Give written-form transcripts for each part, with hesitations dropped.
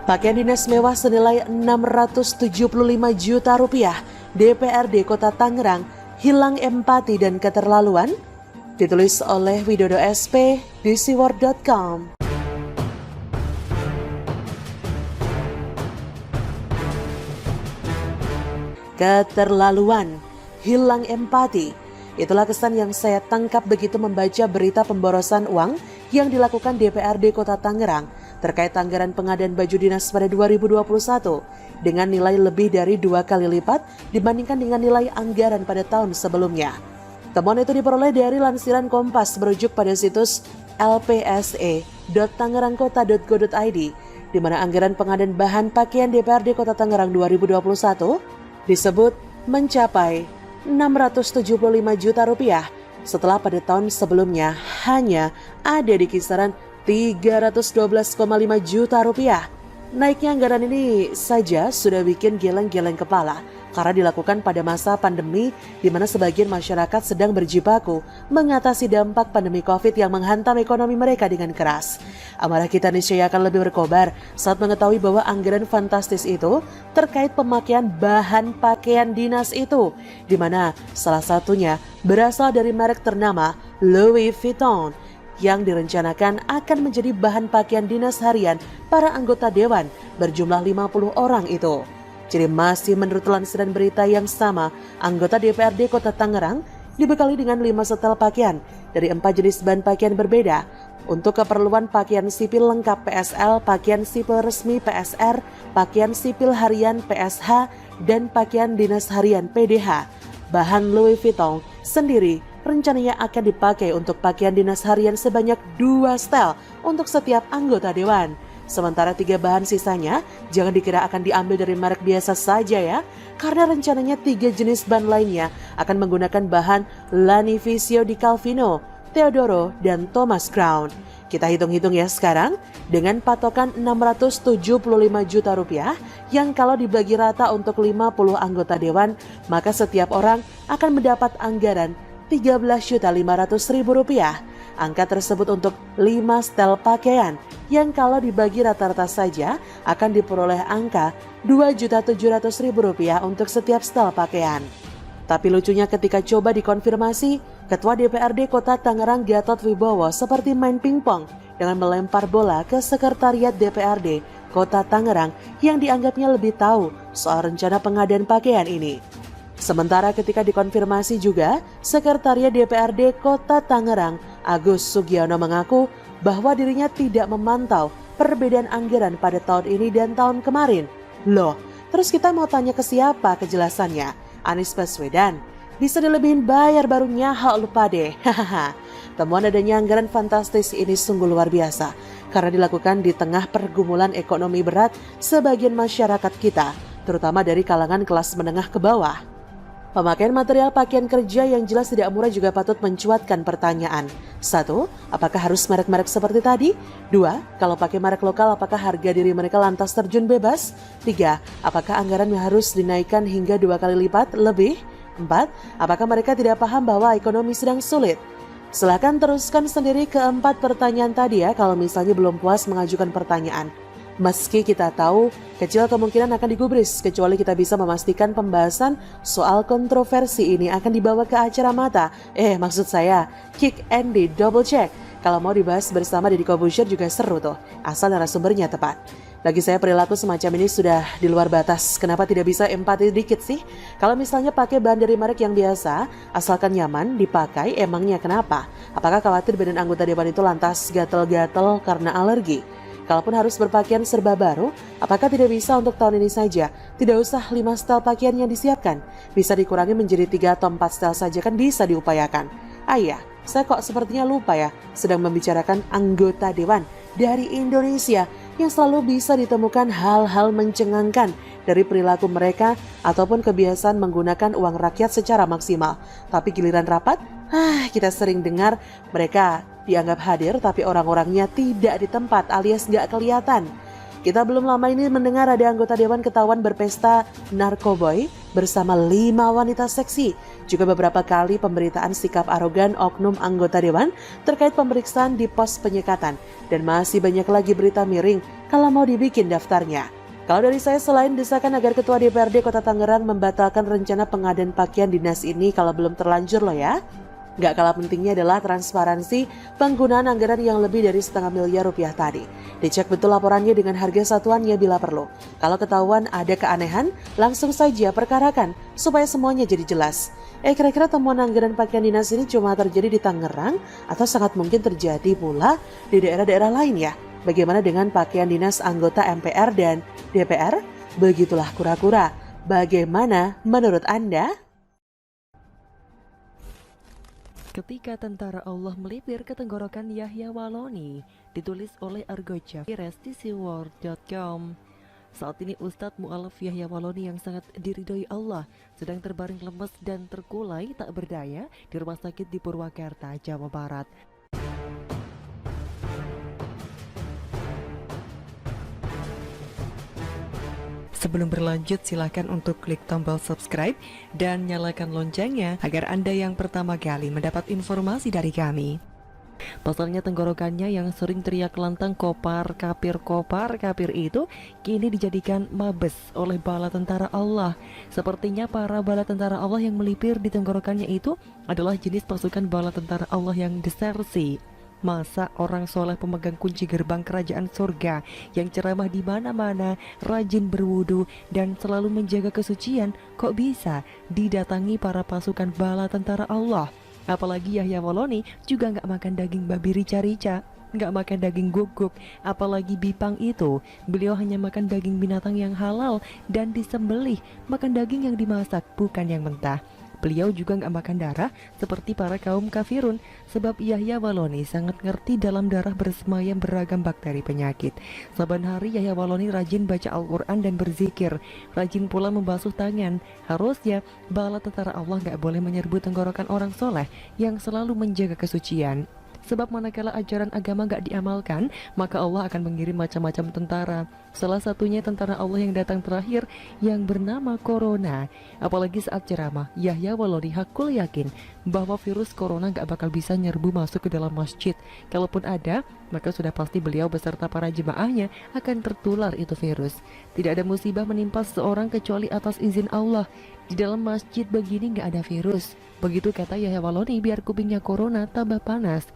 Pakaian dinas mewah senilai 675 juta rupiah, DPRD Kota Tangerang hilang empati dan keterlaluan? Ditulis oleh Widodo SP di siword.com. Keterlaluan, hilang empati. Itulah kesan yang saya tangkap begitu membaca berita pemborosan uang yang dilakukan DPRD Kota Tangerang terkait anggaran pengadaan baju dinas pada 2021 dengan nilai lebih dari 2 kali lipat dibandingkan dengan nilai anggaran pada tahun sebelumnya. Temuan itu diperoleh dari lansiran Kompas merujuk pada situs lpse.tangerangkota.go.id di mana anggaran pengadaan bahan pakaian DPRD Kota Tangerang 2021 disebut mencapai 675 juta rupiah setelah pada tahun sebelumnya hanya ada di kisaran 312,5 juta rupiah. Naiknya anggaran ini saja sudah bikin geleng-geleng kepala karena dilakukan pada masa pandemi di mana sebagian masyarakat sedang berjibaku mengatasi dampak pandemi COVID yang menghantam ekonomi mereka dengan keras. Amarah kita niscaya akan lebih berkobar saat mengetahui bahwa anggaran fantastis itu terkait pemakaian bahan pakaian dinas itu, di mana salah satunya berasal dari merek ternama Louis Vuitton yang direncanakan akan menjadi bahan pakaian dinas harian para anggota dewan berjumlah 50 orang itu. Jadi masih menurut lansiran berita yang sama, anggota DPRD Kota Tangerang dibekali dengan 5 setel pakaian dari 4 jenis bahan pakaian berbeda untuk keperluan pakaian sipil lengkap PSL, pakaian sipil resmi PSR, pakaian sipil harian PSH, dan pakaian dinas harian PDH. Bahan Louis Vuitton sendiri rencananya akan dipakai untuk pakaian dinas harian sebanyak 2 setel untuk setiap anggota dewan. Sementara 3 bahan sisanya jangan dikira akan diambil dari merek biasa saja ya, karena rencananya 3 jenis bahan lainnya akan menggunakan bahan Lanivisio di Calvino, Theodoro, dan Thomas Crown. Kita hitung-hitung ya sekarang, dengan patokan 675 juta rupiah yang kalau dibagi rata untuk 50 anggota dewan, maka setiap orang akan mendapat anggaran 13.500.000 rupiah. Angka tersebut untuk 5 setel pakaian yang kalau dibagi rata-rata saja akan diperoleh angka 2.700.000 rupiah untuk setiap setel pakaian. Tapi lucunya ketika coba dikonfirmasi, Ketua DPRD Kota Tangerang Gatot Wibowo seperti main pingpong dengan melempar bola ke Sekretariat DPRD Kota Tangerang yang dianggapnya lebih tahu soal rencana pengadaan pakaian ini. Sementara ketika dikonfirmasi juga, Sekretariat DPRD Kota Tangerang Agus Sugiono mengaku bahwa dirinya tidak memantau perbedaan anggaran pada tahun ini dan tahun kemarin. Loh, terus kita mau tanya ke siapa kejelasannya? Anies Baswedan? Bisa dilebihin bayar baru nyahal lupa deh. Hahaha. Temuan adanya anggaran fantastis ini sungguh luar biasa karena dilakukan di tengah pergumulan ekonomi berat sebagian masyarakat kita, terutama dari kalangan kelas menengah ke bawah. Pemakaian material pakaian kerja yang jelas tidak murah juga patut mencuatkan pertanyaan. 1. Apakah harus merek-merek seperti tadi? 2. Kalau pakai merek lokal apakah harga diri mereka lantas terjun bebas? 3. Apakah anggaran yang harus dinaikkan hingga 2 kali lipat lebih? 4. Apakah mereka tidak paham bahwa ekonomi sedang sulit? Silahkan teruskan sendiri keempat pertanyaan tadi ya kalau misalnya belum puas mengajukan pertanyaan. Meski kita tahu kecil kemungkinan akan digubris kecuali kita bisa memastikan pembahasan soal kontroversi ini akan dibawa ke acara mata. Maksud saya kick and di double check. Kalau mau dibahas bersama Deddy Corbuzier juga seru tuh, asal narasumbernya tepat. Bagi saya perilaku semacam ini sudah di luar batas. Kenapa tidak bisa empati dikit sih? Kalau misalnya pakai bahan dari merek yang biasa, asalkan nyaman dipakai, emangnya kenapa? Apakah khawatir badan anggota dewan itu lantas gatel-gatel karena alergi? Kalaupun harus berpakaian serba baru, apakah tidak bisa untuk tahun ini saja? Tidak usah 5 setel pakaian yang disiapkan. Bisa dikurangi menjadi 3 atau 4 setel saja kan bisa diupayakan. Iya, saya kok sepertinya lupa ya, sedang membicarakan anggota dewan dari Indonesia yang selalu bisa ditemukan hal-hal mencengangkan dari perilaku mereka ataupun kebiasaan menggunakan uang rakyat secara maksimal. Tapi giliran rapat, kita sering dengar mereka dianggap hadir tapi orang-orangnya tidak di tempat alias nggak kelihatan. Kita belum lama ini mendengar ada anggota dewan ketahuan berpesta narkoboy bersama 5 wanita seksi. Juga beberapa kali pemberitaan sikap arogan oknum anggota dewan terkait pemeriksaan di pos penyekatan. Dan masih banyak lagi berita miring kalau mau dibikin daftarnya. Kalau dari saya, selain desakan agar Ketua DPRD Kota Tangerang membatalkan rencana pengadaan pakaian dinas ini kalau belum terlanjur loh ya. Gak kalah pentingnya adalah transparansi penggunaan anggaran yang lebih dari setengah miliar rupiah tadi. Dicek betul laporannya dengan harga satuannya bila perlu. Kalau ketahuan ada keanehan, langsung saja perkarakan supaya semuanya jadi jelas. Kira-kira temuan anggaran pakaian dinas ini cuma terjadi di Tangerang atau sangat mungkin terjadi pula di daerah-daerah lain ya? Bagaimana dengan pakaian dinas anggota MPR dan DPR? Begitulah kura-kura. Bagaimana menurut Anda? Ketika tentara Allah melipir ke tenggorokan Yahya Waloni, ditulis oleh Argoja restisiworld.com. Saat ini Ustadz Mu'alaf Yahya Waloni yang sangat diridhoi Allah sedang terbaring lemes dan terkulai tak berdaya di rumah sakit di Purwakarta, Jawa Barat. Sebelum berlanjut, silakan untuk klik tombol subscribe dan nyalakan loncengnya agar Anda yang pertama kali mendapat informasi dari kami. Pasalnya tenggorokannya yang sering teriak lantang kopar kapir itu kini dijadikan mabes oleh bala tentara Allah. Sepertinya para bala tentara Allah yang melipir di tenggorokannya itu adalah jenis pasukan bala tentara Allah yang desersi. Masa orang soleh pemegang kunci gerbang kerajaan surga yang ceramah di mana-mana, rajin berwudu dan selalu menjaga kesucian, kok bisa didatangi para pasukan bala tentara Allah? Apalagi Yahya Waloni juga nggak makan daging babi rica-rica, nggak makan daging guguk, apalagi bipang itu. Beliau hanya makan daging binatang yang halal dan disembelih, makan daging yang dimasak, bukan yang mentah. Beliau juga nggak makan darah seperti para kaum kafirun, sebab Yahya Waloni sangat ngerti dalam darah bersemayam beragam bakteri penyakit. Saban hari Yahya Waloni rajin baca Al-Quran dan berzikir, rajin pula membasuh tangan. Harusnya bala tentara Allah nggak boleh menyerbu tenggorokan orang soleh yang selalu menjaga kesucian. Sebab manakala ajaran agama gak diamalkan, maka Allah akan mengirim macam-macam tentara. Salah satunya tentara Allah yang datang terakhir yang bernama Corona. Apalagi saat ceramah, Yahya Waloni hakul yakin bahwa virus Corona gak bakal bisa nyerbu masuk ke dalam masjid. Kalaupun ada, maka sudah pasti beliau beserta para jemaahnya akan tertular itu virus. Tidak ada musibah menimpa seseorang kecuali atas izin Allah. Di dalam masjid begini gak ada virus. Begitu kata Yahya Waloni biar kupingnya Corona tambah panas.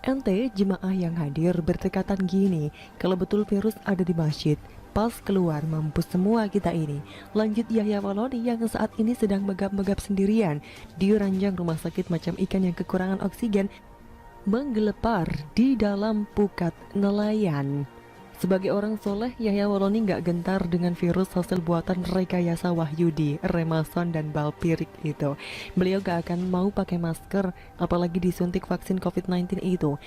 Ente jemaah yang hadir bertekatan gini, kalau betul virus ada di masjid, pas keluar mampus semua kita ini. Lanjut Yahya Waloni yang saat ini sedang megap-megap sendirian di ranjang rumah sakit macam ikan yang kekurangan oksigen, menggelepar di dalam pukat nelayan. Sebagai orang soleh, Yahya Waloni gak gentar dengan virus hasil buatan rekayasa Wahyudi, Remason dan Balpirik itu. Beliau gak akan mau pakai masker, apalagi disuntik vaksin COVID-19 itu.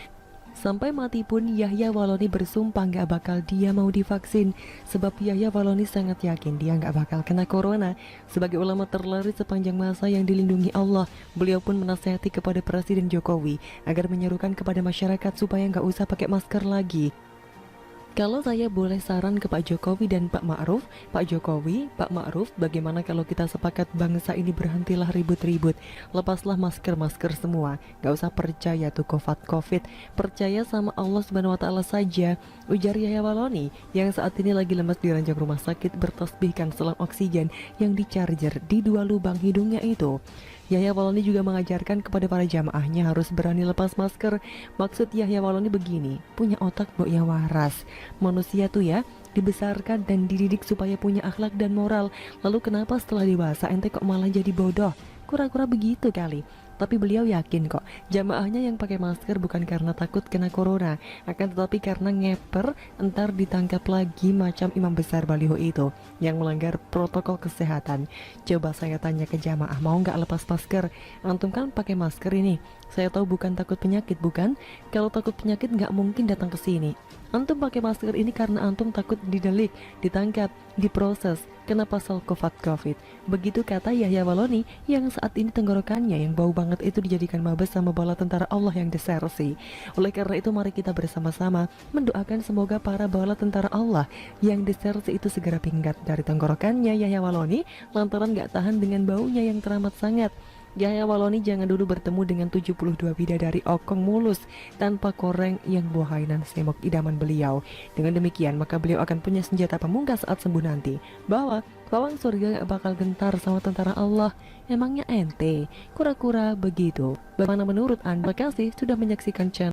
Sampai mati pun Yahya Waloni bersumpah gak bakal dia mau divaksin. Sebab Yahya Waloni sangat yakin dia gak bakal kena corona. Sebagai ulama terlaris sepanjang masa yang dilindungi Allah, beliau pun menasihati kepada Presiden Jokowi agar menyerukan kepada masyarakat supaya gak usah pakai masker lagi. Kalau saya boleh saran ke Pak Jokowi dan Pak Ma'ruf, Pak Jokowi, Pak Ma'ruf, bagaimana kalau kita sepakat bangsa ini berhentilah ribut-ribut, lepaslah masker-masker semua, gak usah percaya tuh COVID, percaya sama Allah Subhanahu Wa Taala saja, ujar Yahya Waloni yang saat ini lagi lemas di ranjang rumah sakit bertasbihkan selang oksigen yang dicharger di 2 lubang hidungnya itu. Yahya Waloni juga mengajarkan kepada para jamaahnya harus berani lepas masker. Maksud Yahya Waloni begini, punya otak bu yang waras. Manusia tuh ya dibesarkan dan dididik supaya punya akhlak dan moral. Lalu kenapa setelah dewasa ente kok malah jadi bodoh? Kura-kura begitu kali. Tapi beliau yakin kok jamaahnya yang pakai masker bukan karena takut kena corona, akan tetapi karena ngeper entar ditangkap lagi macam imam besar baliho itu yang melanggar protokol kesehatan. Coba saya tanya ke jamaah, mau nggak lepas masker? Antum kan pakai masker ini, Saya tahu bukan takut penyakit, bukan? Kalau takut penyakit nggak mungkin datang ke sini. Antum pakai masker ini karena antum takut didelik, ditangkap, diproses, kena pasal COVID. Begitu kata Yahya Waloni yang saat ini tenggorokannya yang bau banget itu dijadikan mabes sama bala tentara Allah yang desersi. Oleh karena itu mari kita bersama-sama mendoakan semoga para bala tentara Allah yang desersi itu segera pinggat dari tenggorokannya Yahya Waloni lantaran gak tahan dengan baunya yang teramat sangat. Yahya Waloni jangan dulu bertemu dengan 72 bidadari okong mulus tanpa koreng yang buahainan semok idaman beliau. Dengan demikian maka beliau akan punya senjata pamungkas saat sembuh nanti, bahwa pawang surga gak bakal gentar sama tentara Allah. Emangnya ente kura-kura begitu? Bagaimana menurut Anda? Terima kasih sudah menyaksikan channel